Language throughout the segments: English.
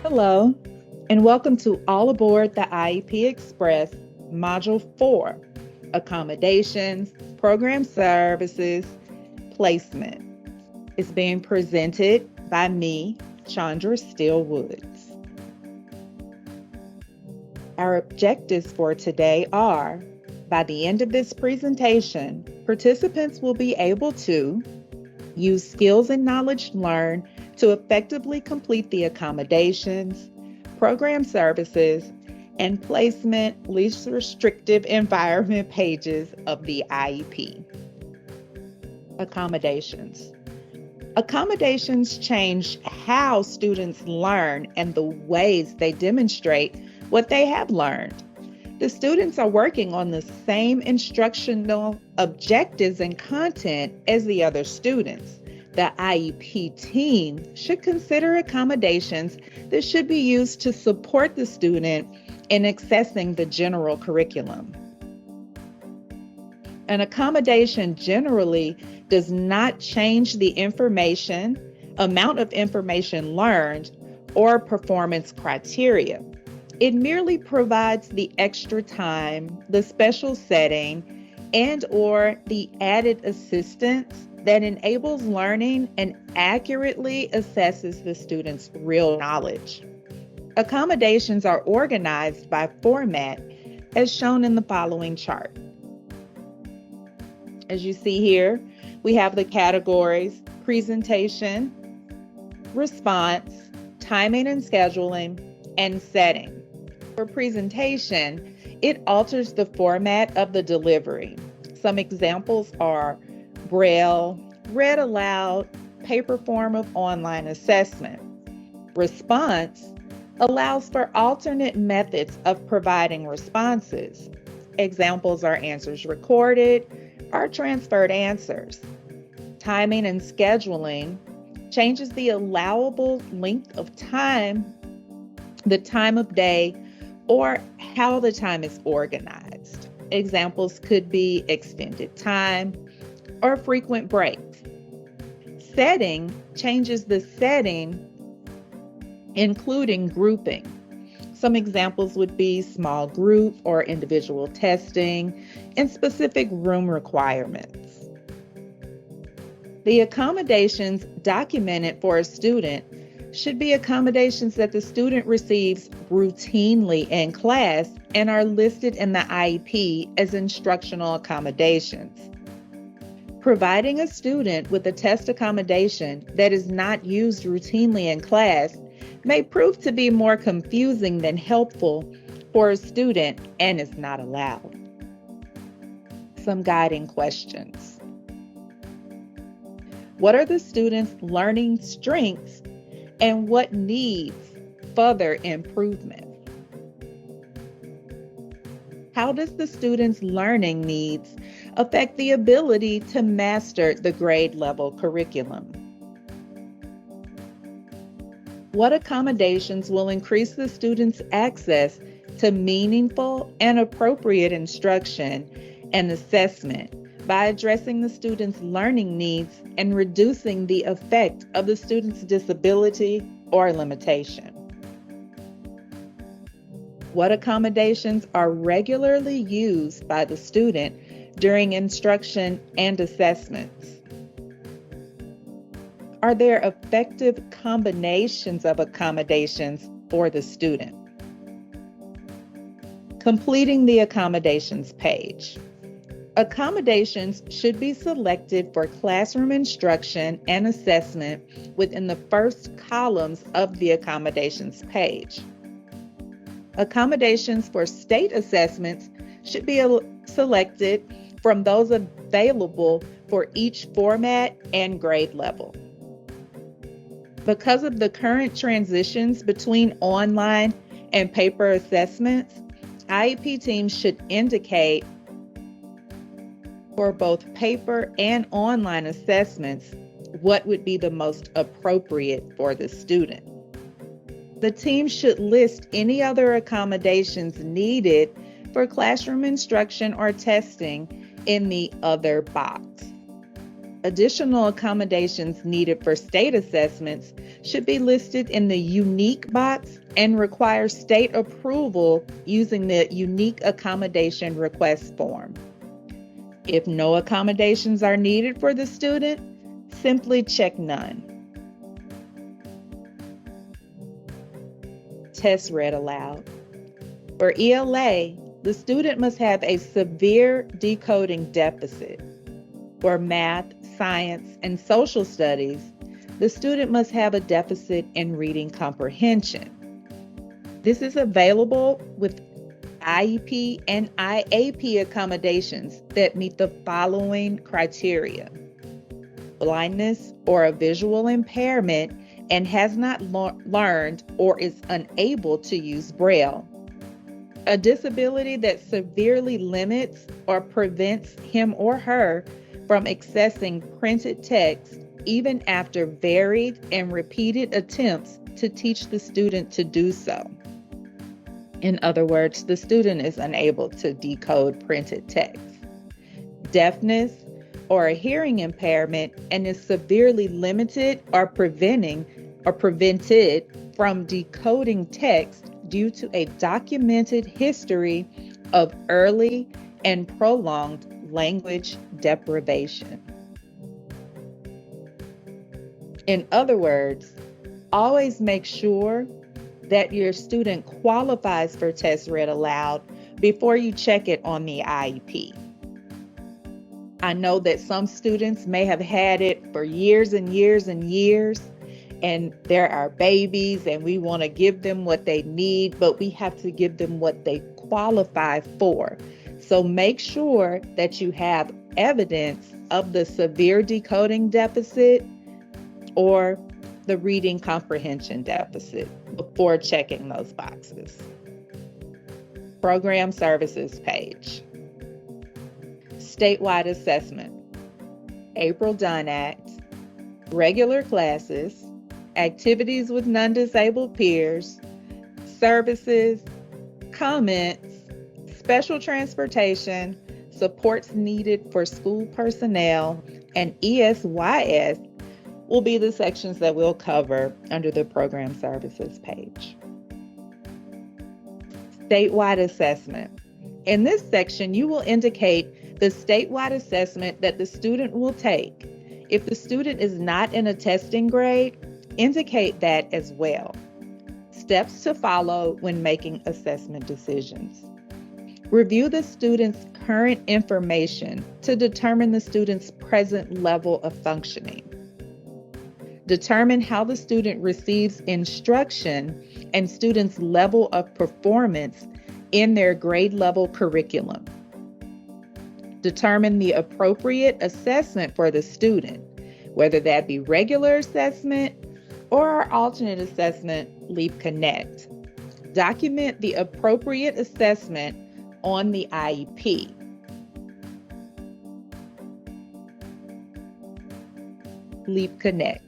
Hello, and welcome to All Aboard the IEP Express, Module 4, Accommodations, Program Services, Placement. It's being presented by me, Chandra Steele Woods. Our objectives for today are, by the end of this presentation, participants will be able to use skills and knowledge learned to effectively complete the accommodations, program services, and placement least restrictive environment pages of the IEP. Accommodations. Accommodations change how students learn and the ways they demonstrate what they have learned. The students are working on the same instructional objectives and content as the other students. The IEP team should consider accommodations that should be used to support the student in accessing the general curriculum. An accommodation generally does not change the amount of information learned, or performance criteria. It merely provides the extra time, the special setting, and/or the added assistance that enables learning and accurately assesses the student's real knowledge. Accommodations are organized by format as shown in the following chart. As you see here, we have the categories: presentation, response, timing and scheduling, and setting. For presentation, it alters the format of the delivery. Some examples are Braille, read aloud, paper form of online assessment. Response allows for alternate methods of providing responses. Examples are answers recorded or transferred answers. Timing and scheduling changes the allowable length of time, the time of day, or how the time is organized. Examples could be extended time or frequent breaks. Setting changes the setting, including grouping. Some examples would be small group or individual testing and specific room requirements. The accommodations documented for a student should be accommodations that the student receives routinely in class and are listed in the IEP as instructional accommodations. Providing a student with a test accommodation that is not used routinely in class may prove to be more confusing than helpful for a student and is not allowed. Some guiding questions. What are the students' learning strengths and what needs further improvement? How does the student's learning needs affect the ability to master the grade level curriculum? What accommodations will increase the student's access to meaningful and appropriate instruction and assessment by addressing the student's learning needs and reducing the effect of the student's disability or limitation? What accommodations are regularly used by the student during instruction and assessments? Are there effective combinations of accommodations for the student? Completing the accommodations page. Accommodations should be selected for classroom instruction and assessment within the first columns of the accommodations page. Accommodations for state assessments should be selected from those available for each format and grade level. Because of the current transitions between online and paper assessments, IEP teams should indicate for both paper and online assessments what would be the most appropriate for the student. The team should list any other accommodations needed for classroom instruction or testing in the other box. Additional accommodations needed for state assessments should be listed in the unique box and require state approval using the unique accommodation request form. If no accommodations are needed for the student, simply check none. Test read aloud. For ELA, the student must have a severe decoding deficit. For math, science, and social studies, the student must have a deficit in reading comprehension. This is available with IEP and IAP accommodations that meet the following criteria: blindness or a visual impairment and has not learned or is unable to use Braille, a disability that severely limits or prevents him or her from accessing printed text even after varied and repeated attempts to teach the student to do so. In other words, the student is unable to decode printed text. Deafness or a hearing impairment and is severely limited or prevented from decoding text due to a documented history of early and prolonged language deprivation. In other words, always make sure that your student qualifies for test read aloud before you check it on the IEP. I know that some students may have had it for years and years and years, and there are babies and we want to give them what they need, but we have to give them what they qualify for. So make sure that you have evidence of the severe decoding deficit or the reading comprehension deficit before checking those boxes. Program Services Page. Statewide Assessment. April Dunn Act. Regular classes. Activities with non-disabled peers. Services. Comments. Special transportation. Supports needed for school personnel. And ESYS will be the sections that we'll cover under the Program Services page. Statewide Assessment. In this section, you will indicate the statewide assessment that the student will take. If the student is not in a testing grade, indicate that as well. Steps to follow when making assessment decisions. Review the student's current information to determine the student's present level of functioning. Determine how the student receives instruction and students' level of performance in their grade level curriculum. Determine the appropriate assessment for the student, whether that be regular assessment or our alternate assessment, Leap Connect. Document the appropriate assessment on the IEP. Leap Connect.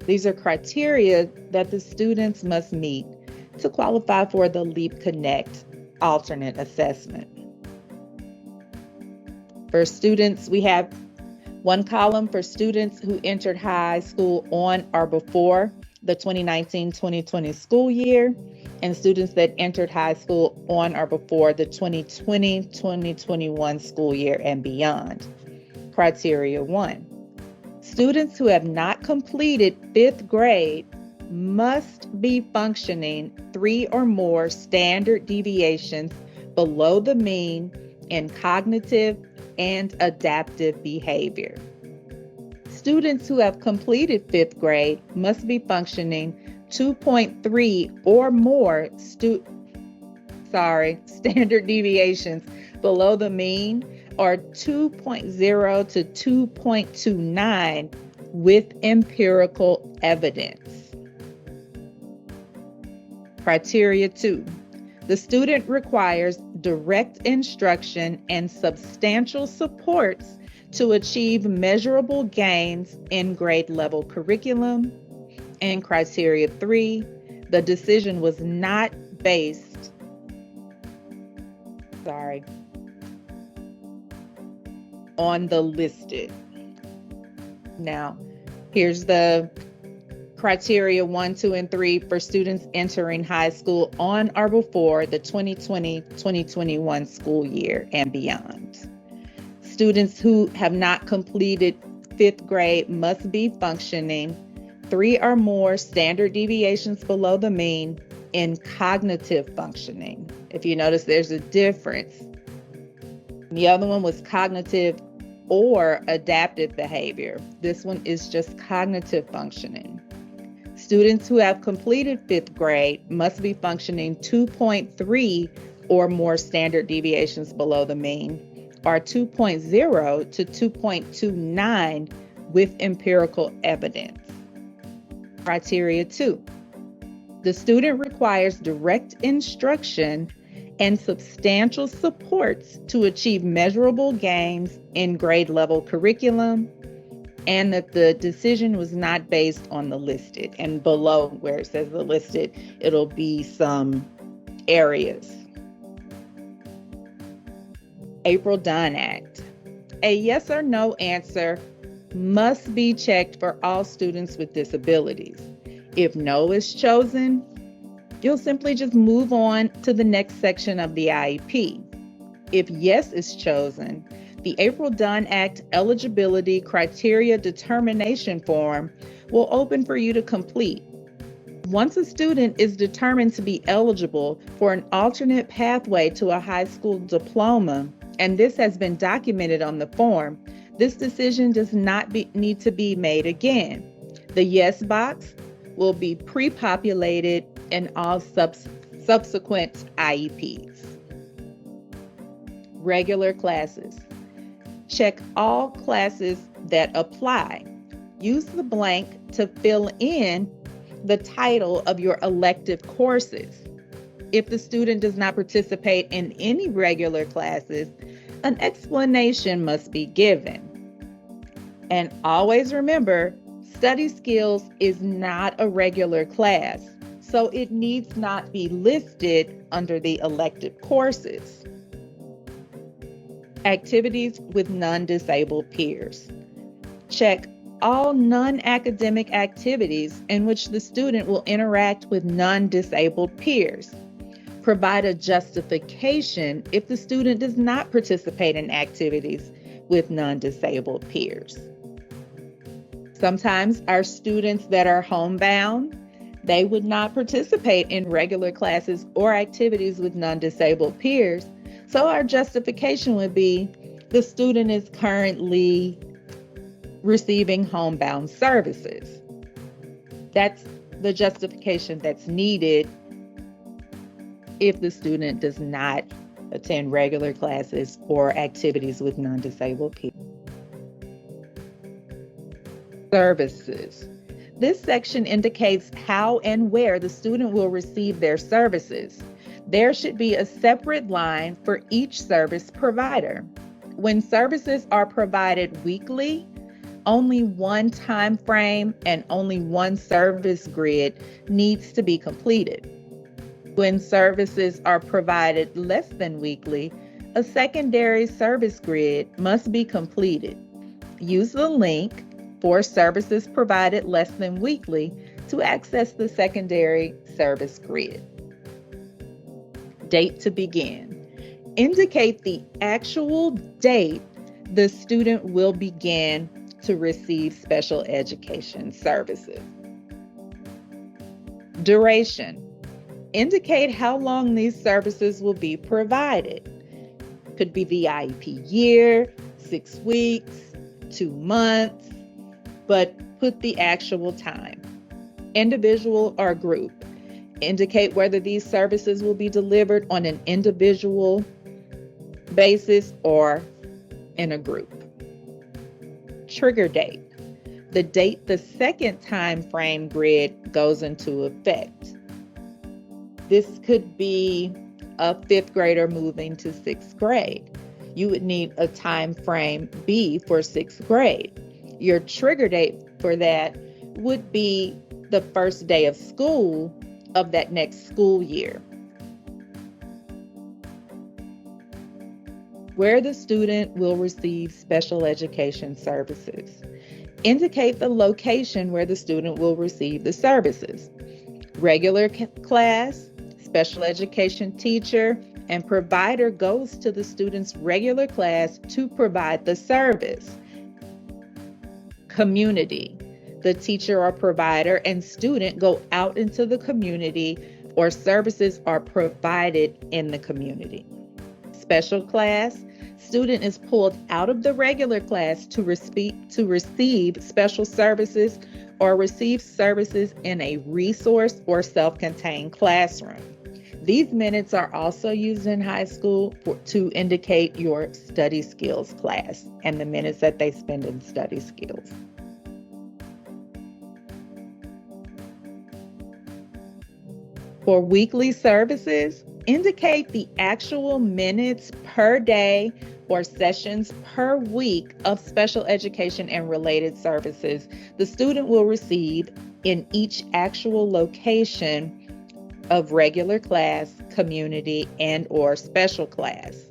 These are criteria that the students must meet to qualify for the Leap Connect alternate assessment. For students, we have one column for students who entered high school on or before the 2019-2020 school year, and students that entered high school on or before the 2020-2021 school year and beyond. Criteria 1. Students who have not completed 5th grade must be functioning 3 or more standard deviations below the mean in cognitive and adaptive behavior. Students who have completed 5th grade must be functioning 2.3 or more standard deviations below the mean, or 2.0 to 2.29 with empirical evidence. Criteria 2. The student requires direct instruction and substantial supports to achieve measurable gains in grade level curriculum. And criteria 3, the decision was not based on the listed. Now, here's the criteria 1, 2, and 3 for students entering high school on or before the 2020-2021 school year and beyond. Students who have not completed 5th grade must be functioning 3 or more standard deviations below the mean in cognitive functioning. If you notice, there's a difference. The other one was cognitive or adaptive behavior. This one is just cognitive functioning. Students who have completed 5th grade must be functioning 2.3 or more standard deviations below the mean, or 2.0 to 2.29 with empirical evidence. Criteria 2. The student requires direct instruction and substantial supports to achieve measurable gains in grade level curriculum, and that the decision was not based on the listed. And below where it says the listed, it'll be some areas. April Dunn Act. A yes or no answer must be checked for all students with disabilities. If no is chosen, you'll simply just move on to the next section of the IEP. If yes is chosen, the April Dunn Act eligibility criteria determination form will open for you to complete. Once a student is determined to be eligible for an alternate pathway to a high school diploma, and this has been documented on the form, this decision does not need to be made again. The yes box will be pre-populated in all subsequent IEPs. Regular classes. Check all classes that apply. Use the blank to fill in the title of your elective courses. If the student does not participate in any regular classes, an explanation must be given. And always remember, study skills is not a regular class, so it needs not be listed under the elective courses. Activities with non-disabled peers. Check all non-academic activities in which the student will interact with non-disabled peers. Provide a justification if the student does not participate in activities with non-disabled peers. Sometimes our students that are homebound, they would not participate in regular classes or activities with non-disabled peers. So our justification would be the student is currently receiving homebound services. That's the justification that's needed if the student does not attend regular classes or activities with non-disabled people. Services. This section indicates how and where the student will receive their services. There should be a separate line for each service provider. When services are provided weekly, only one time frame and only one service grid needs to be completed. When services are provided less than weekly, a secondary service grid must be completed. Use the link for services provided less than weekly to access the secondary service grid. Date to begin. Indicate the actual date the student will begin to receive special education services. Duration. Indicate how long these services will be provided. Could be the IEP year, 6 weeks, 2 months, but put the actual time. Individual or group. Indicate whether these services will be delivered on an individual basis or in a group. Trigger date. The date the second time frame grid goes into effect. This could be a 5th grader moving to 6th grade. You would need a time frame B for 6th grade. Your trigger date for that would be the first day of school of that next school year. Where the student will receive special education services. Indicate the location where the student will receive the services. Regular class, special education teacher, and provider goes to the student's regular class to provide the service. Community, the teacher or provider and student go out into the community or services are provided in the community. Special class, student is pulled out of the regular class to receive special services or receive services in a resource or self-contained classroom. These minutes are also used in high school to indicate your study skills class and the minutes that they spend in study skills. For weekly services, indicate the actual minutes per day or sessions per week of special education and related services the student will receive in each actual location of regular class, community, and/or special class.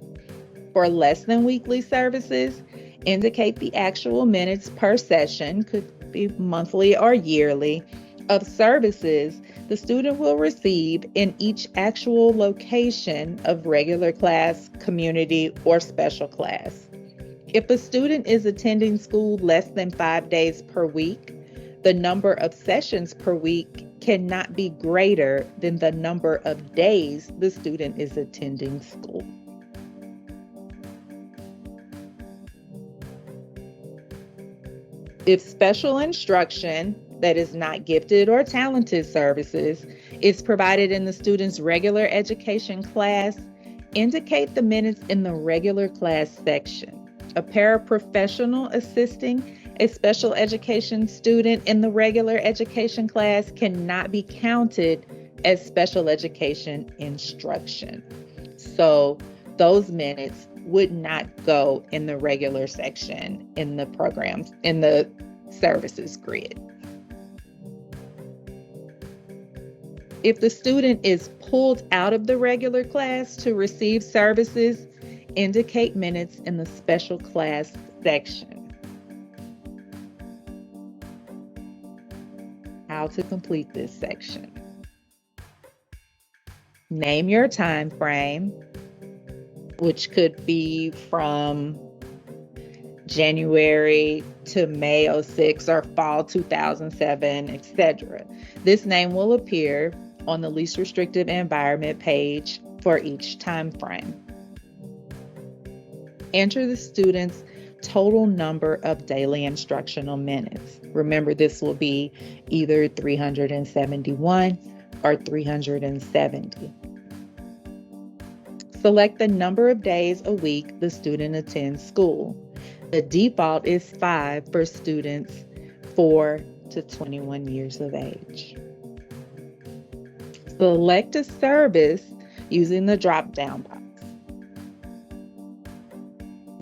For less than weekly services, indicate the actual minutes per session, could be monthly or yearly, of services the student will receive in each actual location of regular class, community, or special class. If a student is attending school less than 5 days per week, the number of sessions per week cannot be greater than the number of days the student is attending school. If special instruction that is not gifted or talented services is provided in the student's regular education class, indicate the minutes in the regular class section. A paraprofessional assisting a special education student in the regular education class cannot be counted as special education instruction. So those minutes would not go in the regular section in the programs, in the services grid. If the student is pulled out of the regular class to receive services, indicate minutes in the special class section. How to complete this section. Name your time frame, which could be from January to May 06 or fall 2007, etc. This name will appear on the least restrictive environment page for each time frame. Enter the student's total number of daily instructional minutes. Remember, this will be either 371 or 370. Select the number of days a week the student attends school. The default is 5 for students 4 to 21 years of age. Select a service using the drop-down box.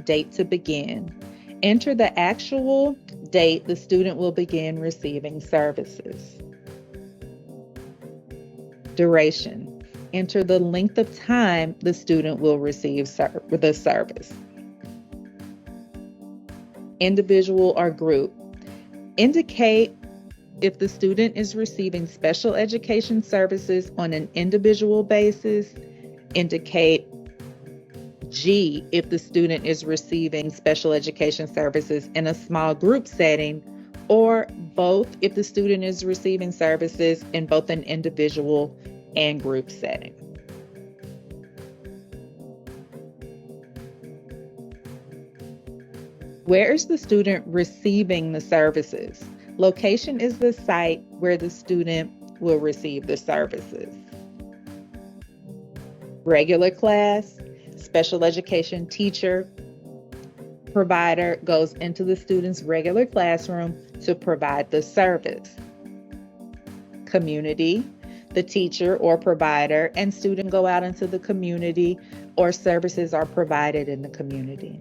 Date to begin. Enter the actual date the student will begin receiving services. Duration. Enter the length of time the student will receive the service. Individual or group. Indicate if the student is receiving special education services on an individual basis. Indicate G if the student is receiving special education services in a small group setting, or both if the student is receiving services in both an individual and group setting. Where is the student receiving the services? Location is the site where the student will receive the services. Regular class, special education teacher, provider goes into the student's regular classroom to provide the service. Community, the teacher or provider and student go out into the community or services are provided in the community.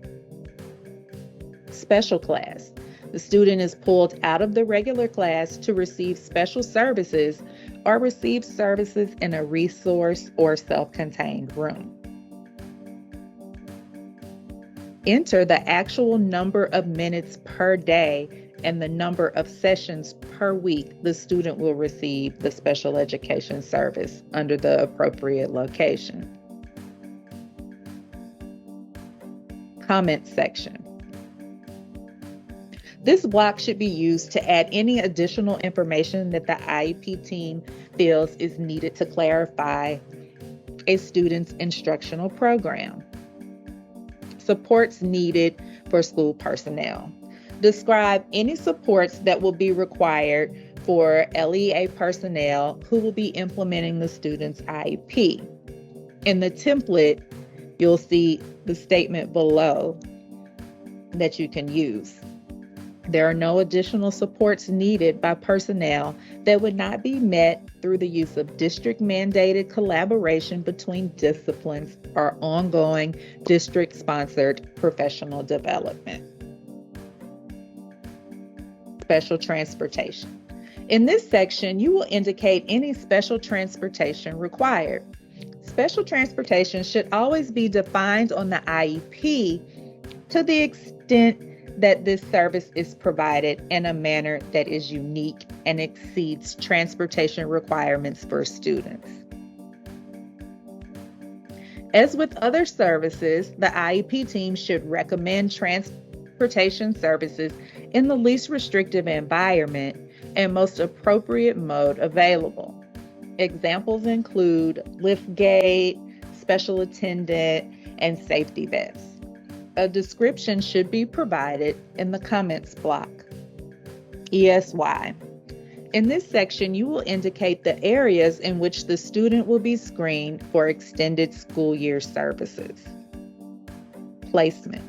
Special class, the student is pulled out of the regular class to receive special services or receive services in a resource or self-contained room. Enter the actual number of minutes per day and the number of sessions per week the student will receive the special education service under the appropriate location. Comment section. This block should be used to add any additional information that the IEP team feels is needed to clarify a student's instructional program. Supports needed for school personnel. Describe any supports that will be required for LEA personnel who will be implementing the student's IEP. In the template, you'll see the statement below that you can use. There are no additional supports needed by personnel that would not be met through the use of district-mandated collaboration between disciplines or ongoing district-sponsored professional development. Special transportation. In this section, you will indicate any special transportation required. Special transportation should always be defined on the IEP to the extent that this service is provided in a manner that is unique and exceeds transportation requirements for students. As with other services, the IEP team should recommend transportation services in the least restrictive environment and most appropriate mode available. Examples include liftgate, special attendant, and safety vests. A description should be provided in the comments block. ESY. In this section, you will indicate the areas in which the student will be screened for extended school year services. Placement.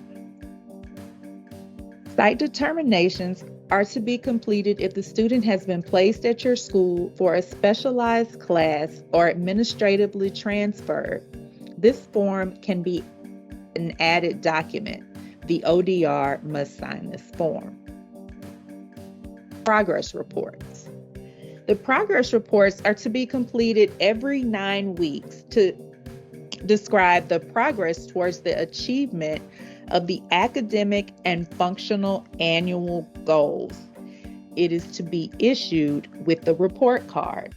Site determinations are to be completed if the student has been placed at your school for a specialized class or administratively transferred. This form can be an added document. The ODR must sign this form. Progress reports. The progress reports are to be completed every 9 weeks to describe the progress towards the achievement of the academic and functional annual goals. It is to be issued with the report card.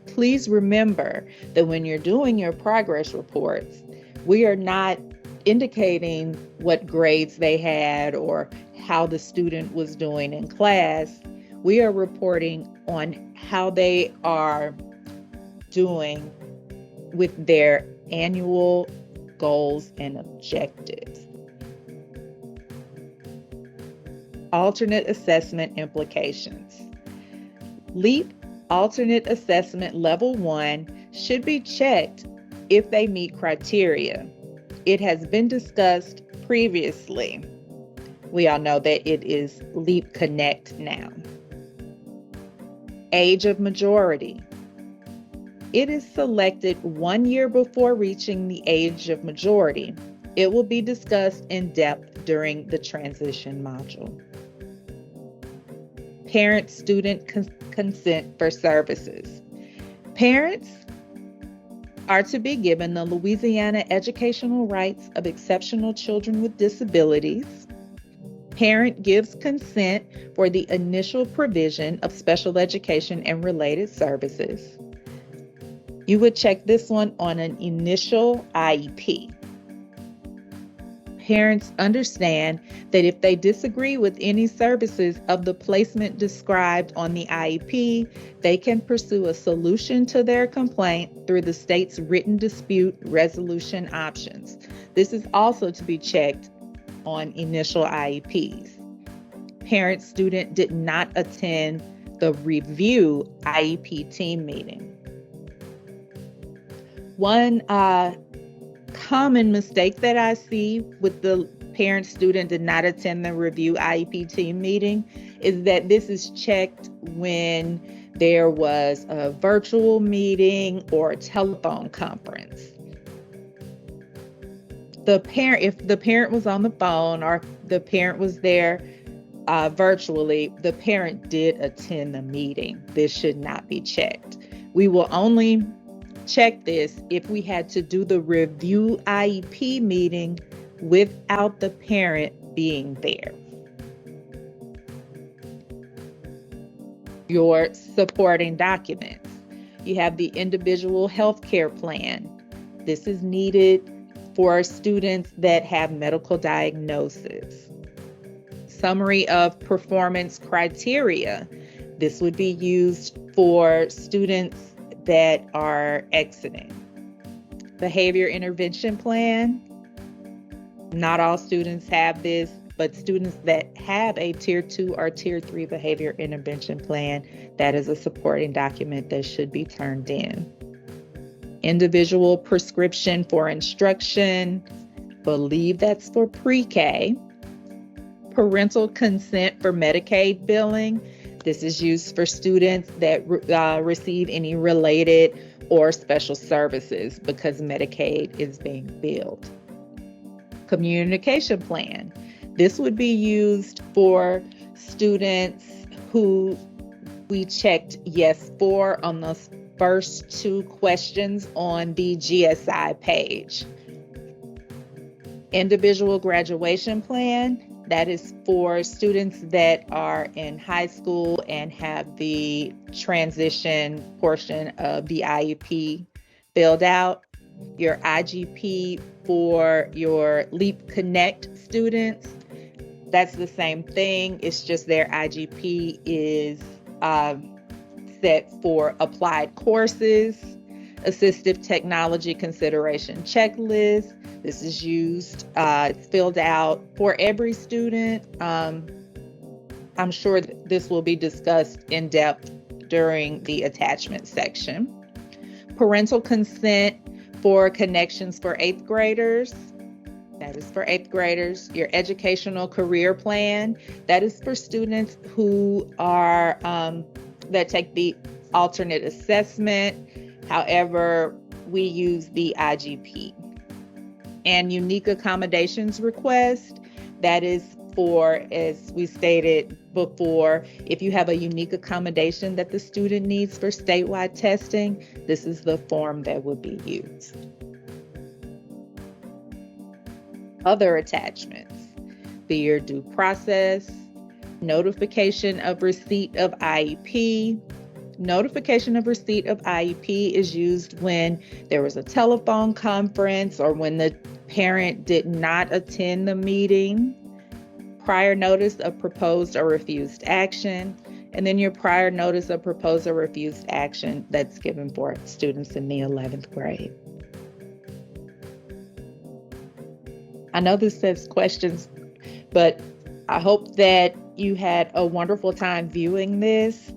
Please remember that when you're doing your progress reports, we are not indicating what grades they had or how the student was doing in class. We are reporting on how they are doing with their annual goals and objectives. Alternate assessment implications. LEAP alternate assessment level 1 should be checked if they meet criteria. It has been discussed previously. We all know that it is LEAP Connect now. Age of majority. It is selected 1 year before reaching the age of majority. It will be discussed in depth during the transition module. Parent-student consent for services. Parents are to be given the Louisiana educational rights of exceptional children with disabilities. Parent gives consent for the initial provision of special education and related services. You would check this one on an initial IEP. Parents understand that if they disagree with any services of the placement described on the IEP, they can pursue a solution to their complaint through the state's written dispute resolution options. This is also to be checked on initial IEPs. Parent-student did not attend the review IEP team meeting. One common mistake that I see with the parent-student did not attend the review IEP team meeting is that this is checked when there was a virtual meeting or a telephone conference. If the parent was on the phone or the parent was there virtually, the parent did attend the meeting. This should not be checked. We will only check this if we had to do the review IEP meeting without the parent being there. Your supporting documents. You have the individual health care plan. This is needed for students that have medical diagnosis. Summary of performance criteria. This would be used for students that are exiting. Behavior intervention plan. Not all students have this, but students that have a Tier 2 or Tier 3 behavior intervention plan, that is a supporting document that should be turned in. Individual prescription for instruction, believe that's for pre-K. Parental consent for Medicaid billing. This is used for students that receive any related or special services because Medicaid is being billed. Communication plan. This would be used for students who we checked yes for on the first two questions on the GSI page. Individual graduation plan. That is for students that are in high school and have the transition portion of the IEP filled out. Your IGP for your LEAP Connect students. That's the same thing. It's just their IGP is set for applied courses. Assistive technology consideration checklist. This is used, it's filled out for every student. I'm sure this will be discussed in depth during the attachment section. Parental consent for connections for 8th graders. That is for 8th graders. Your educational career plan. That is for students who are, that take the alternate assessment. However, we use the IGP. And unique accommodations request. That is for, as we stated before, if you have a unique accommodation that the student needs for statewide testing, this is the form that would be used. Other attachments. Your due process, notification of receipt of IEP. Notification of receipt of IEP is used when there was a telephone conference or when the parent did not attend the meeting. Prior notice of proposed or refused action, and then your prior notice of proposed or refused action that's given for students in the 11th grade. I know this says questions, but I hope that you had a wonderful time viewing this,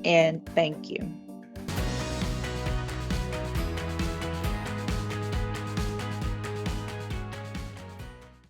and thank you.